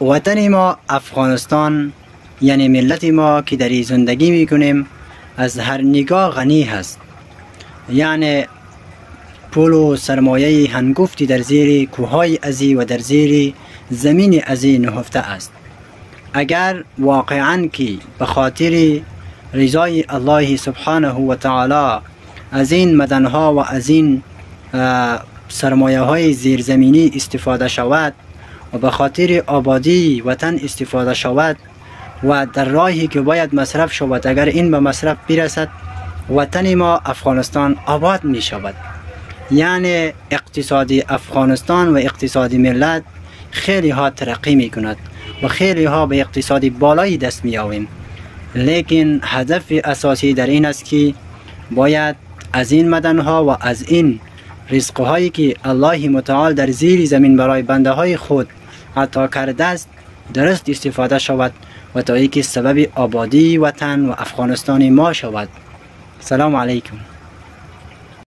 وطن ما افغانستان یعنی ملت ما که در زندگی میکنیم از هر نگاه غنی هست. یعنی پول و سرمایه هنگفتی در زیر کوههای ازی و در زیر زمین ازی نهفته است. اگر واقعا که به خاطر رضای الله سبحانه و تعالی از این مدنها و از این سرمایه های زیرزمینی استفاده شود و به خاطر آبادی وطن استفاده شود و در راهی که باید مصرف شود اگر این به مصرف برسد، وطن ما افغانستان آباد می شود. یعنی اقتصادی افغانستان و اقتصادی ملت خیلی ها ترقی می کند و خیلی ها به اقتصادی بالایی دست می یابیم. لیکن هدف اساسی در این است که باید از این مدن ها و از این رزق هایی که الله متعال در زیر زمین برای بنده های خود عطا کرده است درست استفاده شود و تا اینکه سبب آبادی وطن و افغانستان ما شود. سلام علیکم.